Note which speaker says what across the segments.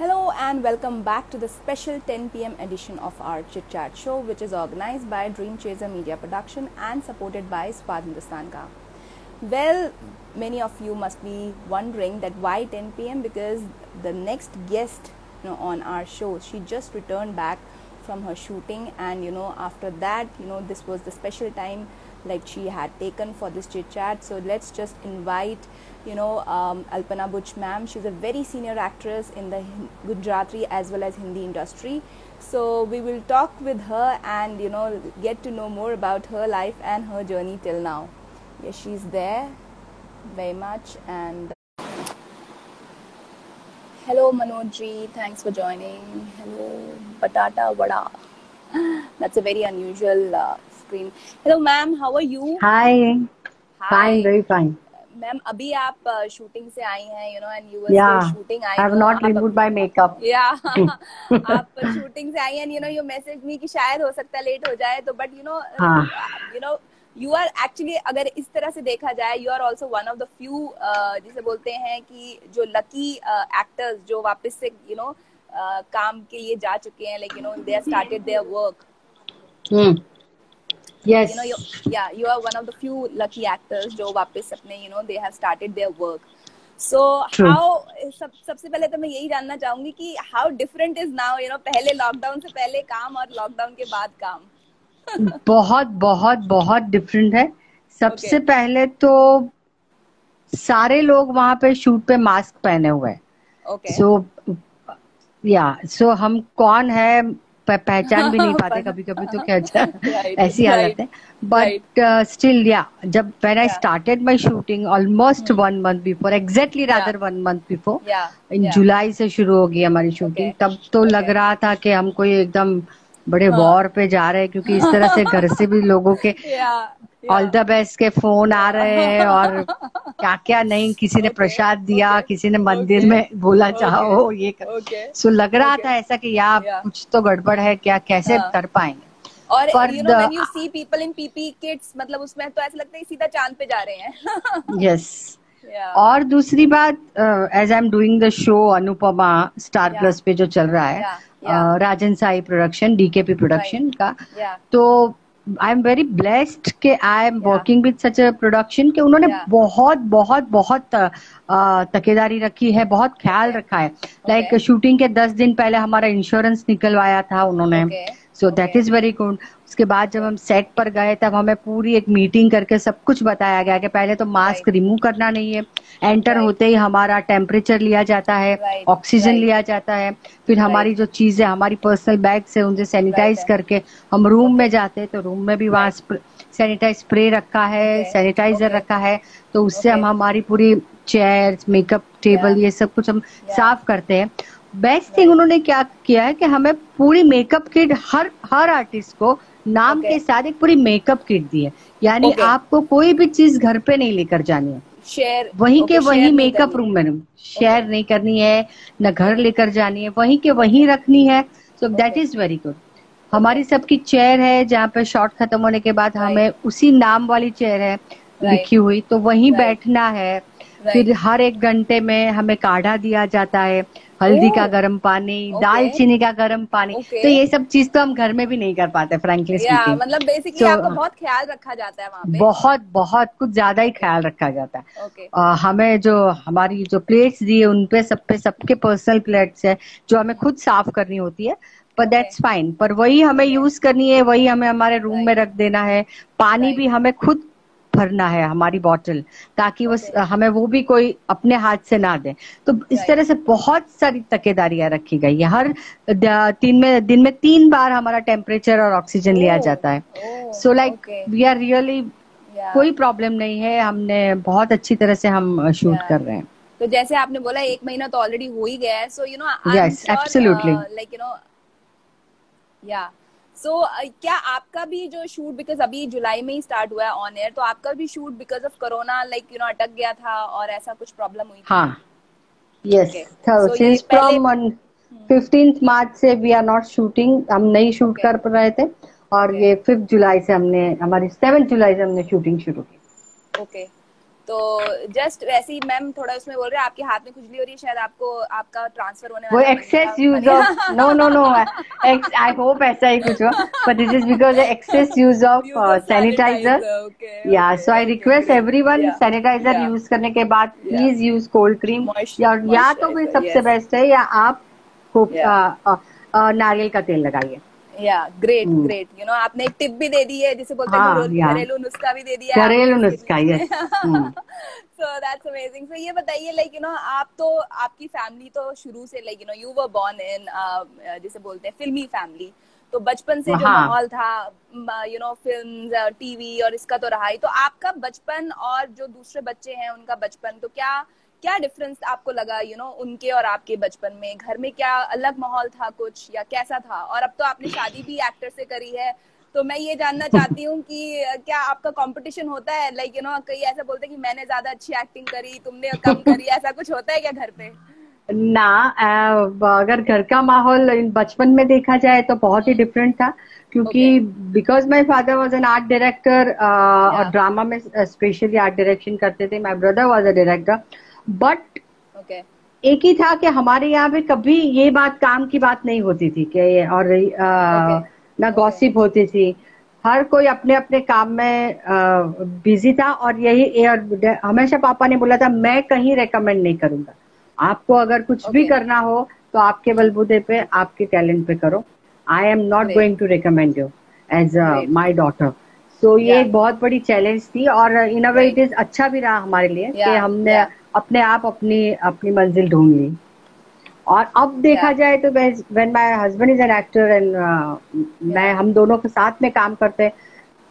Speaker 1: Hello and welcome back to the special 10 p.m. edition of our Chit Chat show, which is organized by Dream Chaser Media Production and supported by Swad Hindustan Ka. Well, many of you must be wondering that why 10 p.m. because the next guest on our show, she just returned back from her shooting, and after that this was the special time like she had taken for this chit chat. So let's just invite Alpana Butch ma'am. She's a very senior actress in the Gujarati as well as Hindi industry. So we will talk with her and get to know more about her life and her journey till now. Yes, she's there very much. And hello Manoj ji, thanks for joining. Hello Patata Vada. That's a very unusual screen. Hello ma'am, how are you?
Speaker 2: Hi.
Speaker 1: Hi.
Speaker 2: Fine, very fine.
Speaker 1: Ma'am अभी आप shooting से आई हैं and you were still shooting. I
Speaker 2: have not removed my makeup.
Speaker 1: या आप shooting से आई and you message me कि शायद हो सकता है लेट हो जाए, तो बट यू आर एक्चुअली, अगर इस तरह से देखा जाए, you are also one of the few जिसे बोलते हैं कि जो लकी एक्टर्स जो वापस से काम के लिए जा चुके हैं, like they have started their work.
Speaker 2: Yes.
Speaker 1: You are one of the few lucky actors जो वापस अपने they have started their work. So
Speaker 2: True.
Speaker 1: how सबसे पहले तो मैं यही जानना चाहूंगी कि how different is now पहले लॉकडाउन से पहले काम और लॉकडाउन के बाद काम.
Speaker 2: बहुत बहुत बहुत डिफरेंट है. सबसे पहले तो सारे लोग वहां पे शूट पे मास्क पहने हुए हैं. सो हम कौन है पहचान भी नहीं पाते कभी कभी, तो क्या ऐसी हालत है. बट स्टिल जब when I started my shooting almost 1 month before, exactly rather 1 month before, in जुलाई से शुरू हो गई हमारी शूटिंग. तब तो लग रहा था कि हम कोई एकदम बड़े वॉर पे जा रहे हैं, क्योंकि इस तरह से घर से भी लोगों के ऑल द बेस्ट के फोन आ रहे हैं और क्या क्या नहीं. किसी ने प्रसाद दिया, किसी ने मंदिर में बोला चाहो ये सो लग रहा था ऐसा कि कुछ तो गड़बड़ है, क्या कैसे कर पाएंगे.
Speaker 1: और when you see people in PPE kits, मतलब उसमें तो ऐसा लगता है सीधा चांद पे जा रहे हैं.
Speaker 2: यस. और दूसरी बात, as I am doing the show Anupama Star Plus पे जो चल रहा है, Rajan Sai production, DKP production का, तो आई एम वेरी ब्लेस्ड कि I am working with such a production कि उन्होंने बहुत बहुत बहुत तकेदारी रखी है, बहुत ख्याल रखा है. लाइक शूटिंग के 10 दिन पहले हमारा इंश्योरेंस निकलवाया था उन्होंने. So that is very good. उसके बाद जब हम सेट पर गए तब हमें पूरी एक मीटिंग करके सब कुछ बताया गया कि पहले तो मास्क रिमूव करना नहीं है, एंटर होते ही हमारा टेम्परेचर लिया जाता है, ऑक्सीजन लिया जाता है, फिर हमारी जो चीजें हमारी पर्सनल बैग से उनसे सैनिटाइज करके हम रूम में जाते हैं, तो रूम में भी वहाँ सैनिटाइज स्प्रे रखा है, सैनिटाइजर रखा है, तो उससे हम हमारी पूरी चेयर, मेकअप टेबल, ये सब कुछ हम साफ करते हैं. बेस्ट थिंग उन्होंने क्या किया है कि हमें पूरी मेकअप किट हर आर्टिस्ट को नाम के साथ एक पूरी मेकअप किट दी है. यानी आपको कोई भी चीज घर पे नहीं लेकर जानी है, शेयर वहीं के वहीं मेकअप रूम में शेयर नहीं करनी है, न घर लेकर जानी है, वहीं के वहीं रखनी है. So that is very good. हमारी सबकी चेयर है जहाँ पे शॉट खत्म होने के बाद हमें उसी नाम वाली चेयर है लिखी हुई, तो वहीं बैठना है. फिर हर 1 घंटे में हमें काढ़ा दिया जाता है, हल्दी का गर्म पानी, दालचीनी का गर्म पानी. तो ये सब चीज तो हम घर में भी नहीं कर पाते, फ्रैंकली स्पीकिंग.
Speaker 1: मतलब बेसिकली आपका बहुत ख्याल रखा जाता है वहाँ पे.
Speaker 2: बहुत बहुत कुछ ज्यादा ही ख्याल रखा जाता है. हमें जो हमारी जो प्लेट्स दी है उनपे सबके पर्सनल प्लेट्स है जो हमें खुद साफ करनी होती है, पर दैट्स फाइन. पर वही हमें यूज करनी है, वही हमें हमारे रूम में रख देना है. पानी भी हमें खुद भरना है हमारी बोतल, ताकि हमें वो भी कोई अपने हाथ से ना दे. तो इस तरह से बहुत सारी तकेदारियां रखी गई है. हर दिन में 3 बार हमारा टेम्परेचर और ऑक्सीजन लिया जाता है. So like we are really, कोई प्रॉब्लम नहीं है. हमने बहुत अच्छी तरह से हम शूट कर रहे हैं.
Speaker 1: तो जैसे आपने बोला 1 महीना तो ऑलरेडी हो ही गया है. So
Speaker 2: yes, absolutely.
Speaker 1: Like so क्या आपका भी जो शूट, बिकॉज अभी जुलाई में ही स्टार्ट हुआ है ऑन एयर, तो आपका भी shoot because of corona like अटक गया था और ऐसा कुछ प्रॉब्लम हुई?
Speaker 2: हाँ, yes. Since from 15th March से वी आर नॉट शूटिंग, हम नहीं शूट कर रहे थे. और ये 5th जुलाई से हमारी 7th जुलाई से हमने शूटिंग शुरू की.
Speaker 1: तो जस्ट वैसे ही मैम थोड़ा उसमें बोल रहे हैं आपके हाथ में खुजली हो रही है, शायद आपको आपका ट्रांसफर होने
Speaker 2: वो excess use of no I hope ऐसा ही कुछ हो, but this is because excess use of sanitizer. या so I request everyone, sanitizer use करने के बाद प्लीज यूज कोल्ड क्रीम, या तो फिर सबसे बेस्ट है या आप खूब नारियल का तेल लगाइए।
Speaker 1: या ग्रेट ग्रेट, यू नो आपने एक टिप भी दे दी है जिसे बोलते हैं घरेलू नुस्खा भी दे दिया है,
Speaker 2: घरेलू नुस्खा, yes.
Speaker 1: So that's amazing. So ये बताइए लाइक यू नो आप तो आपकी फैमिली तो शुरू से like you know you were born in जिसे बोलते हैं फिल्मी फैमिली, तो बचपन से जो माहौल था यू नो फिल्म टीवी और इसका तो रहा ही, तो आपका बचपन और जो दूसरे बच्चे हैं उनका बचपन, तो क्या क्या डिफरेंस आपको लगा यू नो उनके और आपके बचपन में? घर में क्या अलग माहौल था कुछ, या कैसा था? और अब तो आपने शादी भी एक्टर से करी है, तो मैं ये जानना चाहती हूँ कि क्या आपका कंपटीशन होता है लाइक यू नो कई ऐसा बोलते हैं कि मैंने ज्यादा अच्छी एक्टिंग करी, तुमने कम करी, ऐसा कुछ होता है क्या घर पे?
Speaker 2: ना, अगर घर का माहौल बचपन में देखा जाए तो बहुत ही डिफरेंट था, क्योंकि because my father was an art director और ड्रामा में स्पेशली आर्ट डायरेक्शन करते थे, my brother was a director, but एक ही था कि हमारे यहाँ पे कभी ये बात काम की बात नहीं होती थी कि और ना गॉसिप होती थी, हर कोई अपने अपने काम में बिजी था, और यही हमेशा पापा ने बोला था मैं कहीं रेकमेंड नहीं करूंगा, आपको अगर कुछ भी करना हो तो आपके बलबूते पे आपके टैलेंट पे करो, I am not going to recommend you as my daughter. So ये एक बहुत बड़ी चैलेंज थी, और इन अ वे इट इज अच्छा भी रहा हमारे लिए कि हमने अपने आप अपनी मंजिल ढूंढ ली। और अब देखा जाए तो when my husband is an actor and मैं हम दोनों के साथ में काम करते हैं,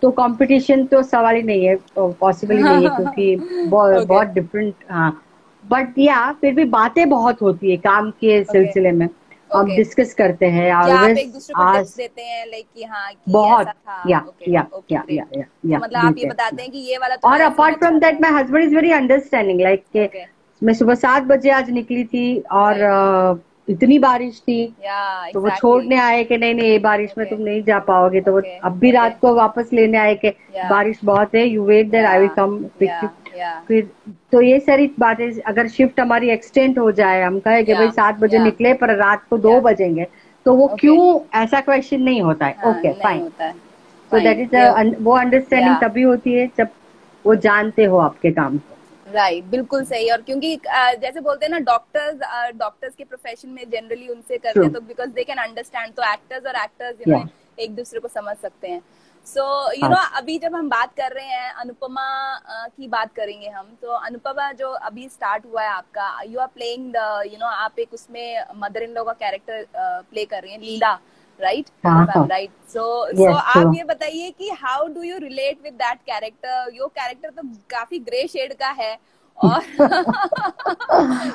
Speaker 2: तो कंपटीशन तो सवाल ही नहीं है, पॉसिबल ही नहीं है, क्योंकि बहुत डिफरेंट। हाँ, बट या फिर भी बातें बहुत होती है काम के सिलसिले में, हम डिस्कस करते हैं,
Speaker 1: आप एक दूसरे को टिप्स देते हैं लाइक कि हाँ कि
Speaker 2: बहुत
Speaker 1: ऐसा था।
Speaker 2: या
Speaker 1: मतलब आप ये बताते हैं कि ये वाला,
Speaker 2: और apart from that my husband is very understanding, like मैं सुबह 7 बजे आज निकली थी और इतनी बारिश थी, तो वो छोड़ने आए कि नहीं ये बारिश में तुम नहीं जा पाओगे, तो वो अब भी रात को वापस लेने आए कि बारिश बहुत है, you wait there, I will come pick you. फिर तो ये सारी बातें, अगर शिफ्ट हमारी एक्सटेंड हो जाए, हम कहे कि भाई 7 बजे निकले पर रात को 2 बजेंगे, तो वो क्यों, ऐसा क्वेश्चन नहीं होता है। ओके फाइन, तो दैट इज वो अंडरस्टैंडिंग तभी होती है जब वो जानते हो आपके काम को।
Speaker 1: राइट, बिल्कुल सही। और क्योंकि जैसे बोलते हैं ना डॉक्टर्स के प्रोफेशन में जनरली उनसे करते हैं, तो बिकॉज दे कैन अंडरस्टैंड, तो एक्टर्स यू नो एक दूसरे को समझ सकते हैं। सो यू नो अभी जब हम बात कर रहे हैं अनुपमा की बात करेंगे हम, तो अनुपमा जो अभी स्टार्ट हुआ है आपका, you are playing the you know आप एक उसमें मदर इन लॉ का कैरेक्टर प्ले कर रही हैं, लीला, राइट? राइट। सो आप ये बताइए कि how do you relate with that character? Your character तो काफी ग्रे शेड का है, और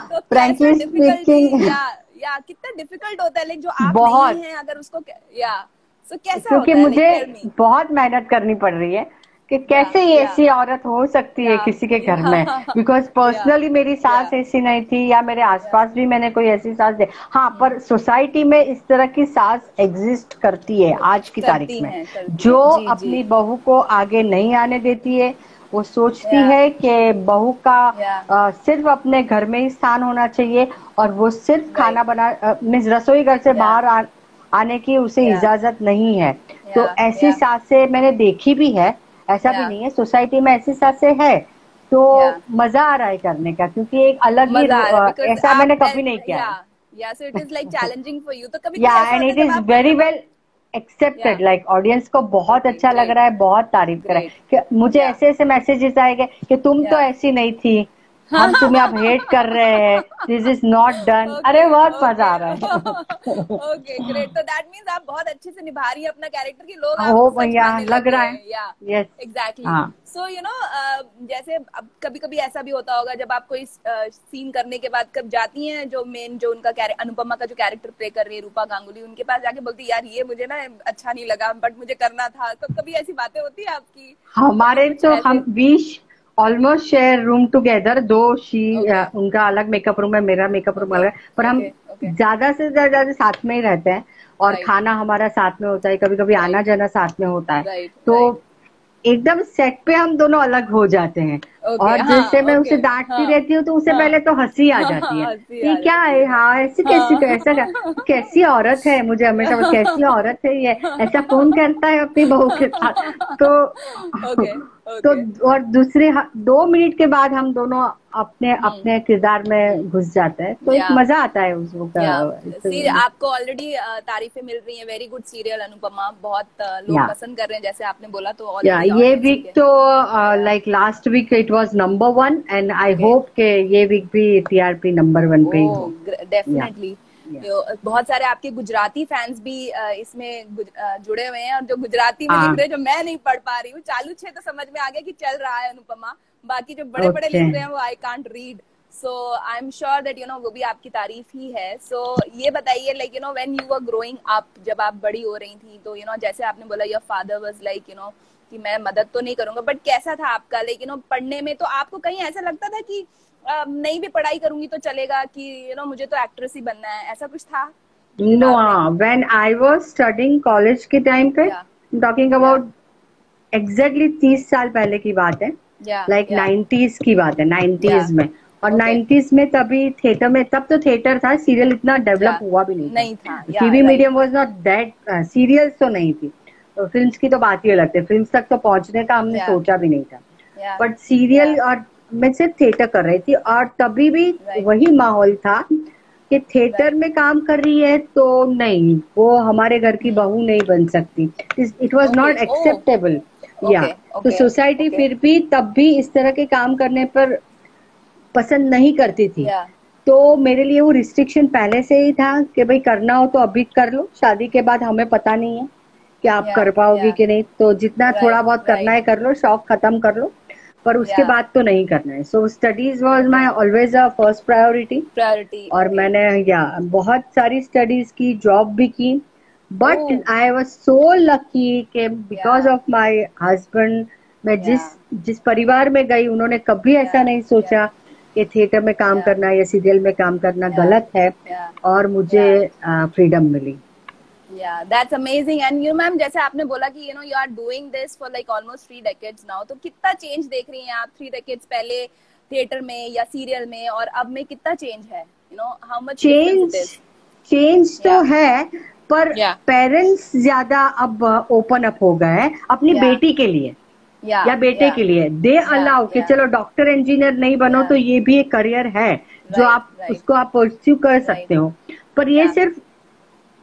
Speaker 1: तो
Speaker 2: फ्रैंकली स्पीकिंग
Speaker 1: या कितना डिफिकल्ट होता है लाइक जो आप नहीं हैं अगर उसको कैसा
Speaker 2: क्योंकि
Speaker 1: होता है?
Speaker 2: मुझे बहुत मेहनत करनी पड़ रही है कि कैसे ये ऐसी औरत हो सकती है किसी के घर में, बिकॉज पर्सनली मेरी सास ऐसी नहीं थी, या मेरे आसपास भी मैंने कोई ऐसी सास दे, हाँ, पर सोसाइटी में इस तरह की सास एग्जिस्ट करती है आज की तारीख में, जो अपनी बहू को आगे नहीं आने देती है। वो सोचती है कि बहू का सिर्फ अपने घर में ही स्थान होना चाहिए, और वो सिर्फ खाना बना मीन्स रसोई घर से बाहर आने की उसे इजाजत नहीं है। तो ऐसी सासें मैंने देखी भी है, ऐसा भी नहीं है, सोसाइटी में ऐसी सासें है, तो मजा आ रहा है करने का, क्योंकि एक अलग ही ऐसा मैंने कभी नहीं किया।
Speaker 1: so it is like challenging for you, तो कभी
Speaker 2: and it is very well accepted, like audience को बहुत अच्छा लग रहा है, बहुत तारीफ कर रहा है। मुझे ऐसे ऐसे मैसेजेस आएंगे कि तुम तो ऐसी नहीं थी, हम तुम्हें अब हेट कर रहे हैं, दिस इज नॉट डन। अरे बहुत मजा आ रहा है।
Speaker 1: ओके ग्रेट, तो दैट मींस आप बहुत अच्छे से निभा रही है अपना कैरेक्टर, की लोग
Speaker 2: आपको सच मानने लग रहा है।
Speaker 1: Yes exactly. So you know जैसे अब कभी कभी ऐसा भी होता होगा जब आप कोई सीन करने के बाद कब जाती हैं जो मेन जो उनका अनुपमा का जो कैरेक्टर प्ले कर रही है रूपा गांगुली, उनके पास जाके बोलती यार ये मुझे ना अच्छा नहीं लगा बट मुझे करना था, तो कभी ऐसी बातें होती है आपकी?
Speaker 2: हमारे तो हम ऑलमोस्ट शेयर रूम टुगेदर, दो उनका अलग मेकअप रूम है, मेरा मेकअप रूम अलग है, पर हम ज्यादा से ज्यादा साथ में ही रहते हैं, और खाना हमारा साथ में होता है, कभी कभी आना जाना साथ में होता है। तो एकदम सेट पे हम दोनों अलग हो जाते हैं। और
Speaker 1: हाँ,
Speaker 2: जैसे मैं उसे डांटती रहती हूँ तो उसे पहले तो हंसी आ जाती है, ये क्या है, हाँ ऐसे कैसी, ऐसा कैसी औरत है, मुझे हमेशा कैसी औरत है ये, ऐसा फोन करता है अपनी बहू के साथ। तो और दूसरे 2 मिनट के बाद हम दोनों अपने अपने किरदार में घुस जाते हैं, तो एक मजा आता है उसको।
Speaker 1: आपको ऑलरेडी तारीफें मिल रही हैं, वेरी गुड सीरियल अनुपमा, बहुत लोग पसंद कर रहे हैं जैसे आपने बोला। तो
Speaker 2: ये वीक तो like last week it was number 1 and I hope के ये वीक भी TRP नंबर 1 पे ही हो।
Speaker 1: डेफिनेटली। बहुत सारे आपके गुजराती फैंस भी इसमें जुड़े हुए हैं, और जो गुजराती में लिख रहे हैं, जो मैं नहीं पढ़ पा रही हूँ, चालू छे तो समझ में आ गया कि चल रहा है अनुपमा, बाकी जो बड़े बड़े लिख रहे हैं वो I can't read. So I am sure that वो भी आपकी तारीफ ही है। सो ये बताइए, like when you were growing up, जब आप बड़ी हो रही थी, तो जैसे आपने बोला योर फादर वाज लाइक कि मैं मदद तो नहीं करूंगा, बट कैसा था आपका, लाइक पढ़ने में? तो आपको कहीं ऐसा लगता था कि नहीं भी पढ़ाई करूंगी तो चलेगा, कि मुझे तो एक्ट्रेस ही बनना है, ऐसा कुछ था?
Speaker 2: No, when I was studying college के टाइम पे, टॉकिंग अबाउट एग्जैक्टली 30 साल पहले की बात है, लाइक 90s की बात है, 90s में। और 90s में तभी थिएटर में, तब तो थिएटर था, सीरियल इतना डेवलप हुआ भी नहीं था। TV medium was not that, serials तो नहीं थी, तो फिल्म्स की तो बात ही अलग थी, फिल्म्स तक तो पहुंचने का हमने सोचा भी नहीं था। बट सीरियल, और मैं सिर्फ थिएटर कर रही थी, और तभी भी वही माहौल था कि थिएटर में काम कर रही है तो नहीं, वो हमारे घर की बहू नहीं बन सकती, इट वाज नॉट एक्सेप्टेबल। तो सोसाइटी फिर भी तब भी इस तरह के काम करने पर पसंद नहीं करती थी। तो मेरे लिए वो रिस्ट्रिक्शन पहले से ही था कि भाई करना हो तो अभी कर लो, शादी के बाद हमें पता नहीं है कि आप कर पाओगी कि नहीं, तो जितना थोड़ा बहुत करना है कर लो, शौक खत्म कर लो, पर उसके बाद तो नहीं करना है। So studies was my always a first priority. और मैंने बहुत सारी स्टडीज की, जॉब भी की, but I was so lucky कि बिकॉज ऑफ माय हस्बैंड, मैं जिस परिवार में गई उन्होंने कभी ऐसा नहीं सोचा कि थिएटर में काम करना या सीरियल में काम करना गलत है, और मुझे फ्रीडम मिली।
Speaker 1: Yeah, that's amazing. And ma'am, जैसे आपने बोला कि you are doing this for like almost 3 decades now, तो कितना चेंज देख रही हैं आप 3 decades पहले थिएटर में या सीरियल में, और अब में कितना चेंज है? how much
Speaker 2: चेंज तो है, पर पेरेंट्स ज्यादा अब ओपन अप हो गए हैं अपनी बेटी के लिए या बेटे के लिए। दे अलाउ कि चलो डॉक्टर इंजीनियर नहीं बनो तो ये भी एक करियर है जो आप उसको आप परस्यू कर सकते हो, पर ये सिर्फ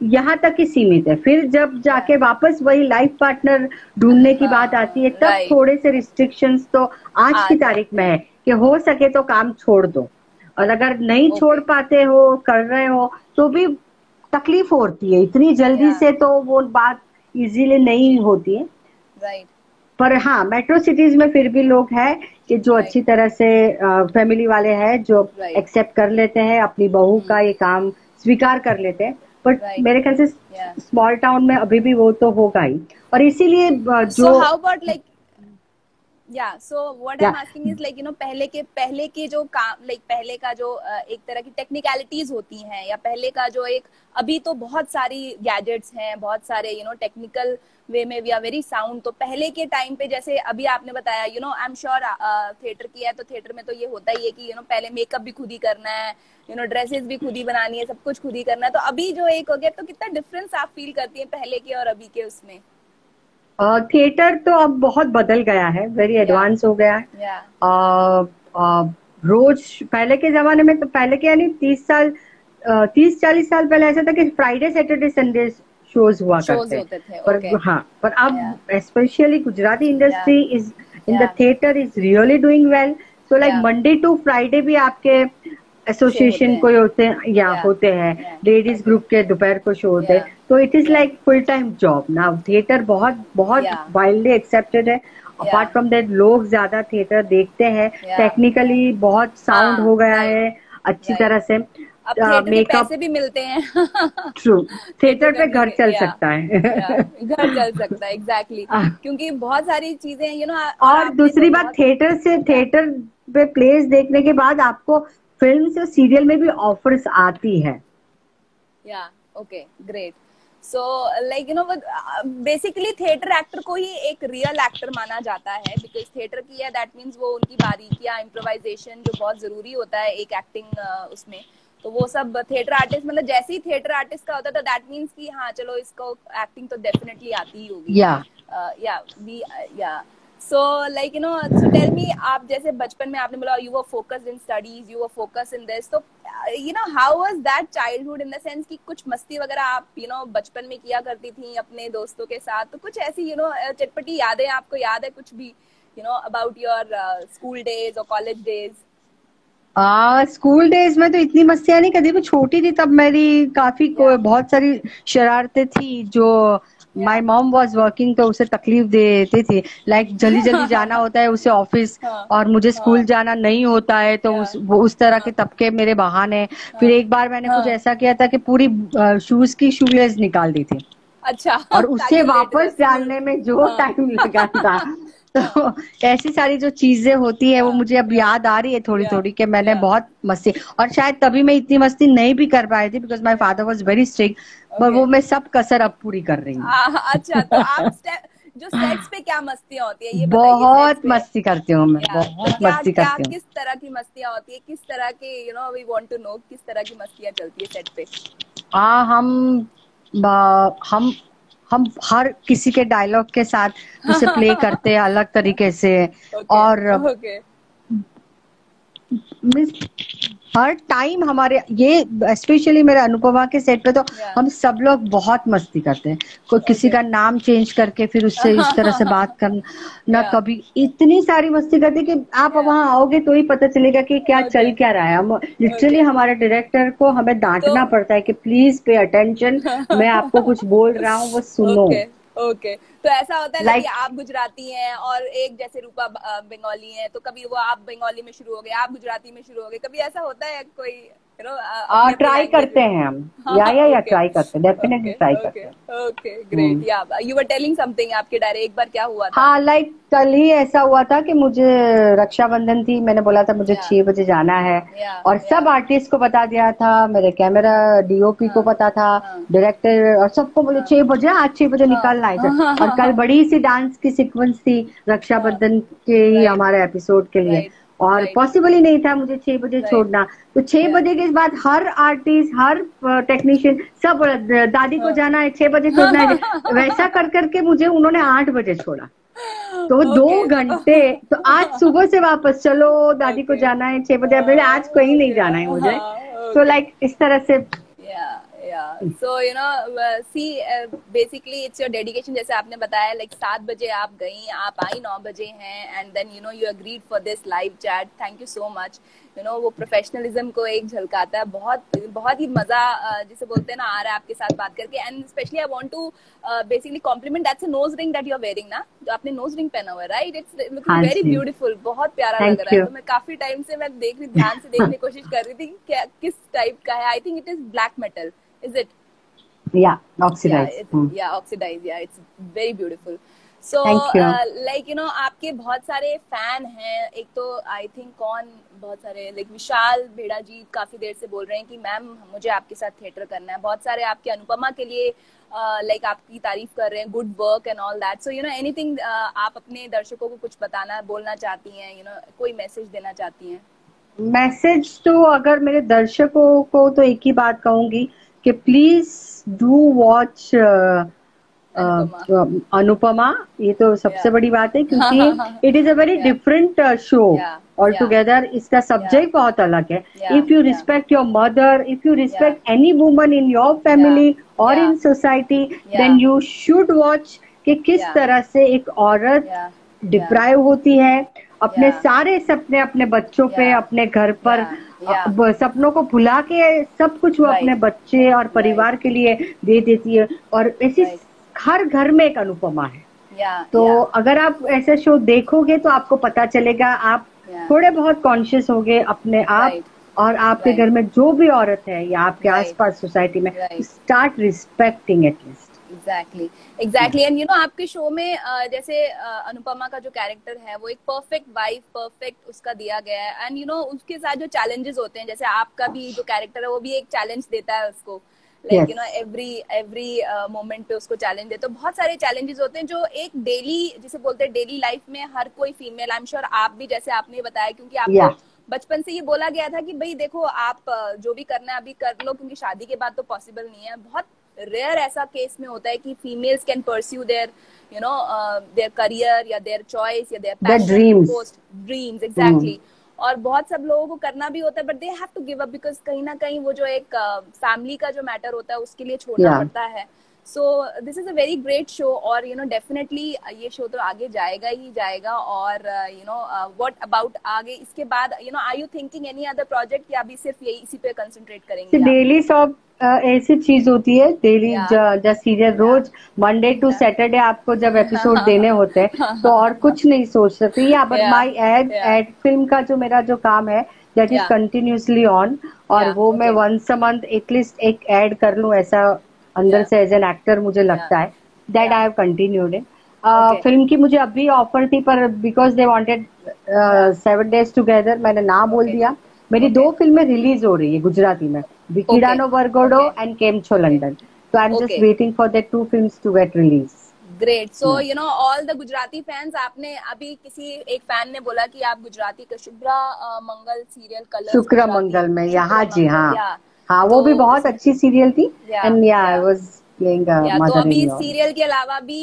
Speaker 2: यहाँ तक ही सीमित है। फिर जब जाके वापस वही लाइफ पार्टनर ढूंढने की बात आती है, तब थोड़े से रिस्ट्रिक्शंस तो आज की तारीख में है कि हो सके तो काम छोड़ दो, और अगर नहीं छोड़ पाते हो, कर रहे हो, तो भी तकलीफ होती है। इतनी जल्दी से तो वो बात इजीली नहीं होती है। पर हाँ, मेट्रो सिटीज में फिर भी लोग हैं कि जो अच्छी तरह से फैमिली वाले हैं, जो एक्सेप्ट कर लेते हैं, अपनी बहू का ये काम स्वीकार कर लेते हैं। बट मेरे ख्याल से स्मॉल टाउन में अभी भी वो तो होगा ही, और इसीलिए जो
Speaker 1: how about like so what I'm asking is like पहले के जो काम, लाइक पहले का जो एक तरह की टेक्निकलिटीज होती हैं, या पहले का जो एक, अभी तो बहुत सारी गैजेट्स हैं, बहुत सारे टेक्निकल वे में वी आर वेरी साउंड। तो पहले के टाइम पे जैसे अभी आपने बताया, आई एम श्योर थिएटर किया है तो थिएटर में तो ये होता ही है कि पहले मेकअप भी खुद ही करना है, ड्रेसेस भी खुद ही बनानी है, सब कुछ खुद ही करना है। तो अभी जो एक हो गया, तो कितना डिफरेंस आप फील करती हैं पहले के और अभी के उसमें?
Speaker 2: थिएटर तो अब बहुत बदल गया है, वेरी एडवांस हो गया है। रोज पहले के जमाने में तो, पहले के यानी 30-40 साल पहले ऐसा था कि फ्राइडे सैटरडे संडे शोज हुआ करते थे। पर हाँ, पर अब specially Gujarati industry is in the theatre is really doing well. So like Monday to Friday भी आपके एसोसिएशन कोई होते हैं होते हैं, लेडीज ग्रुप के दोपहर को शो होते हैं, तो it is like full time job now. Theatre बहुत बहुत वाइडली एक्सेप्टेड है। अपार्ट फ्रॉम दैट लोग ज्यादा थिएटर देखते हैं, टेक्निकली बहुत साउंड हो गया है अच्छी तरह से,
Speaker 1: मेकअप पैसे भी मिलते हैं।
Speaker 2: ट्रू, थिएटर पे घर चल सकता है।
Speaker 1: घर चल सकता है, एग्जैक्टली, क्योंकि बहुत सारी चीजें
Speaker 2: और दूसरी बात, थिएटर पे प्लेस देखने के बाद आपको फिल्म से सीरियल में भी ऑफर्स आती है।
Speaker 1: Okay, great. So like you no basically theatre actor को ही एक रियल एक्टर माना जाता है, बिकॉज थिएटर की है, दैट मीन्स वो उनकी बारीकियां, इम्प्रोवाइजेशन जो बहुत जरूरी होता है एक एक्टिंग उसमें, तो वो सब थिएटर आर्टिस्ट, मतलब जैसे ही थिएटर आर्टिस्ट का होता है तो दैट मीन्स कि हाँ चलो इसको एक्टिंग तो डेफिनेटली आती ही होगी। So like you know, so tell me, आप जैसे बचपन में आपने बोला you were focused in studies, you were focused in this, तो you know how was that childhood in the sense कि कुछ मस्ती वगैरह आप यू नो बचपन में किया करती थी अपने दोस्तों के साथ, तो कुछ ऐसी यू नो चटपटी यादें आपको याद है कुछ भी you know about your school days और कॉलेज डेज?
Speaker 2: स्कूल डेज में तो इतनी मस्तियां नहीं करती, मैं छोटी थी तब मेरी काफी बहुत सारी शरारतें थी जो माई मॉम वॉज वर्किंग तो उसे तकलीफ देती थी, लाइक जल्दी जल्दी जाना होता है उसे ऑफिस और मुझे स्कूल जाना नहीं होता है, तो उस तरह के तबके मेरे बहाने। फिर एक बार मैंने कुछ ऐसा किया था कि पूरी शूज की शूलेस निकाल दी थी।
Speaker 1: अच्छा।
Speaker 2: और उसे वापस डालने में जो टाइम लगा था, तो ऐसी सारी जो चीजें होती है वो मुझे अब याद आ रही है थोड़ी थोड़ी कि मैंने बहुत मस्ती, और शायद तभी मैं इतनी मस्ती नहीं भी कर पाई थी because my father was very strict, पर वो मैं सब कसर अब पूरी कर रही हूँ।
Speaker 1: अच्छा, तो आप जो सेट्स पे क्या मस्तियां होती है ये
Speaker 2: बहुत मस्ती करती हूँ मैं, बहुत मस्ती करती हूँ।
Speaker 1: किस तरह की मस्तियां होती है, किस तरह के you know we want to know किस तरह की मस्तियां चलती है सेट पे?
Speaker 2: हम हम हर किसी के डायलॉग के साथ उसे प्ले करते हैं अलग तरीके से। और हर टाइम हमारे ये स्पेशली मेरे अनुपमा के सेट पे तो हम सब लोग बहुत मस्ती करते हैं, कोई किसी का नाम चेंज करके फिर उससे इस तरह से बात करना, कभी इतनी सारी मस्ती करते कि आप वहां आओगे तो ही पता चलेगा कि क्या चल क्या रहा है। हम लिटरली हमारे डायरेक्टर को हमें डांटना पड़ता है कि प्लीज पे अटेंशन, मैं आपको कुछ बोल रहा हूँ वो सुनो।
Speaker 1: ओके, तो ऐसा होता है कि आप गुजराती हैं और एक जैसे रूपा बंगाली है, तो कभी वो आप बंगाली में शुरू हो गए, आप गुजराती में शुरू हो गए, कभी ऐसा होता है कोई यू नो
Speaker 2: ट्राई करते हैं हम, या ट्राई करते हैं, डेफिनेटली ट्राई करते हैं।
Speaker 1: Okay great. या यू वर टेलिंग समथिंग, आपके डायरे एक बार क्या हुआ था?
Speaker 2: हाँ, लाइक कल ही ऐसा हुआ था कि मुझे रक्षाबंधन थी, मैंने बोला था मुझे 6 बजे जाना है, और सब आर्टिस्ट को बता दिया था, मेरे कैमरा डीओपी को पता था, डायरेक्टर और सबको बोले 6 बजे, आज 6 बजे निकलना है। और कल बड़ी सी डांस की सीक्वेंस थी रक्षाबंधन के ही हमारे एपिसोड के लिए, और पॉसिबल ही नहीं था मुझे 6 बजे छोड़ना। तो 6 बजे के बाद हर आर्टिस्ट, हर टेक्नीशियन सब दादी को जाना है, 6 बजे छोड़ना है, वैसा कर करके मुझे उन्होंने 8 बजे छोड़ा। तो 2 घंटे, तो आज सुबह से वापस चलो, दादी को जाना है 6 बजे, आज कहीं नहीं जाना है मुझे। तो लाइक इस तरह से
Speaker 1: so you know see basically it's your dedication, जैसे आपने बताया लाइक 7 बजे आप गई, आप आई 9 बजे हैं, and then you know you agreed for this live chat, thank you so much. You know वो प्रोफेशनलिज्म को एक झलकाता है, बहुत ही मजा जिसे बोलते हैं ना आ रहा है आपके साथ बात करके। And specially I want to basically compliment that's a nose ring that you are wearing ना, जो आपने नोज रिंग पहना हुआ है, right? It's looking very beautiful, बहुत प्यारा लग रहा है। तो मैं काफी टाइम से मैं ध्यान से देखने की कोशिश कर रही थी कि किस टाइप का है। I think it is black metal, is it?
Speaker 2: Oxidized.
Speaker 1: Oxidized. Yeah, it's very beautiful. So like you know आपके बहुत सारे फैन हैं, एक तो आई थिंक बहुत सारे लाइक विशाल भेड़ा जी काफी देर से बोल रहे हैं कि मैम मुझे आपके साथ थिएटर करना है, बहुत सारे आपके अनुपमा के लिए लाइक आपकी तारीफ कर रहे हैं, good work and all that. So you know anything आप अपने दर्शकों को कुछ बोलना चाहती हैं, यू नो कोई मैसेज देना चाहती हैं?
Speaker 2: मैसेज तो अगर मेरे दर्शकों को तो एक ही बात कहूंगी कि प्लीज डू वॉच अनुपमा। ये तो सबसे बड़ी बात है क्योंकि it is a very different show all together. इसका सब्जेक्ट बहुत अलग है। If you respect your mother, if you respect any woman in your family और in society, then you should watch कि किस तरह से एक औरत डिप्राइव होती है, अपने सारे सपने अपने बच्चों पे, अपने घर पर सपनों को भुला के सब कुछ वो अपने बच्चे और परिवार के लिए दे देती है। और ऐसी हर घर में एक अनुपमा है। तो अगर आप ऐसे शो देखोगे तो आपको पता चलेगा, आप थोड़े बहुत कॉन्शियस होगे अपने आप और आपके घर में जो भी औरत है या आपके आसपास सोसाइटी में, start respecting at least.
Speaker 1: Exactly and you know आपके शो में जैसे अनुपमा का जो कैरेक्टर है वो एक परफेक्ट वाइफ, परफेक्ट उसका दिया गया है, एंड यू नो उसके साथ जो चैलेंजेस होते हैं, जैसे आपका भी जो कैरेक्टर है वो भी एक चैलेंज देता है उसको, like you know every moment पे उसको चैलेंज दे। तो बहुत सारे चैलेंजेस होते हैं जो एक डेली, जिसे बोलते हैं डेली लाइफ में हर कोई फीमेल, आई एम श्योर आप भी, जैसे आपने बताया, क्योंकि आपको बचपन से ये बोला गया था कि भाई देखो आप जो भी करना है अभी कर लो, क्योंकि शादी के बाद तो पॉसिबल नहीं है। बहुत रेयर ऐसा केस में होता है कि females can pursue their you know their career या देयर चॉइस या their passion, post dreams, exactly. और बहुत सब लोगों को करना भी होता है, but they have to give up, because कहीं ना कहीं वो जो एक फैमिली का जो मैटर होता है उसके लिए छोड़ना पड़ता है। So this is a very great show, और यू नो डेफिनेटली ये शो तो आगे जाएगा ही जाएगा। और यू नो व्हाट अबाउट आगे इसके बाद, you know are you thinking any other project, या अभी सिर्फ यही इसी पे कंसंट्रेट करेंगे?
Speaker 2: डेली सब ऐसी चीज होती है, डेली जस्ट सीरियल रोज मंडे टू सैटरडे आपको जब एपिसोड देने होते हैं तो और कुछ नहीं सोच सकते। यहाँ पर माई एड फिल्म का जो मेरा जो काम है दैट इज कंटिन्यूसली ऑन, और वो मैं वंस अ मंथ एटलीस्ट एक एड कर लूं, ऐसा अंदर से एज एन एक्टर मुझे लगता है। That I have continued it. Film की मुझे अभी ऑफर थी, पर because they wanted 7 days together, मैंने ना बोल दिया। मेरी 2 फिल्में रिलीज हो रही है गुजराती में, विकिडानो बरगोडो एंड केम छो London. So I'm just waiting for the 2 films to get released.
Speaker 1: Great. So you know all the Gujarati fans, आपने अभी किसी एक फैन ने बोला कि आप गुजराती का शुभ्रा मंगल सीरियल कलर्स,
Speaker 2: शुक्र मंगल में, यहाँ जी हाँ वो भी बहुत अच्छी सीरियल थी। And I was playing a mother.
Speaker 1: तो अभी सीरियल के अलावा भी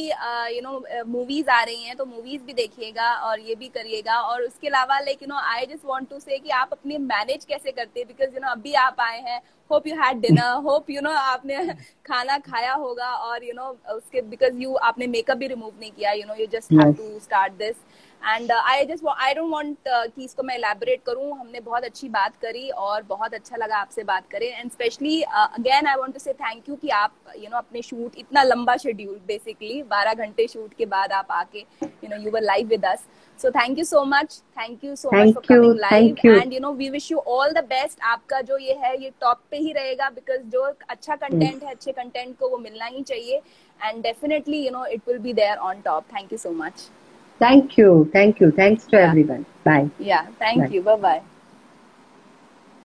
Speaker 1: यू नो मूवीज आ रही हैं, तो मूवीज भी देखिएगा और ये भी करिएगा। और उसके अलावा like you know I just want to say कि आप अपने मैनेज कैसे करते हैं, बिकॉज यू नो अभी आप आए हैं, hope you had dinner, hope you know आपने खाना खाया होगा, और यू नो उसके बिकॉज यू आपने मेकअप भी रिमूव नहीं किया, you know you just have to start this. And I don't want कि इसको मैं एलैबोरेट करूं। हमने बहुत अच्छी बात करी और बहुत अच्छा लगा आपसे बात करें। And specially again I want to say thank you कि आप यू नो अपने शूट, इतना लंबा शेड्यूल, बेसिकली 12 घंटे शूट के बाद आप आके you know you were live with us. So thank you so much for coming live, and you know we wish you all the best. आपका जो ये है ये टॉप पे ही रहेगा, because जो अच्छा कंटेंट है, अच्छे कंटेंट को वो मिलना ही चाहिए, and definitely you know it will be there on top. Thank you so much.
Speaker 2: Thank you. Thanks to everyone. Bye.
Speaker 1: Yeah, thank you. Bye bye.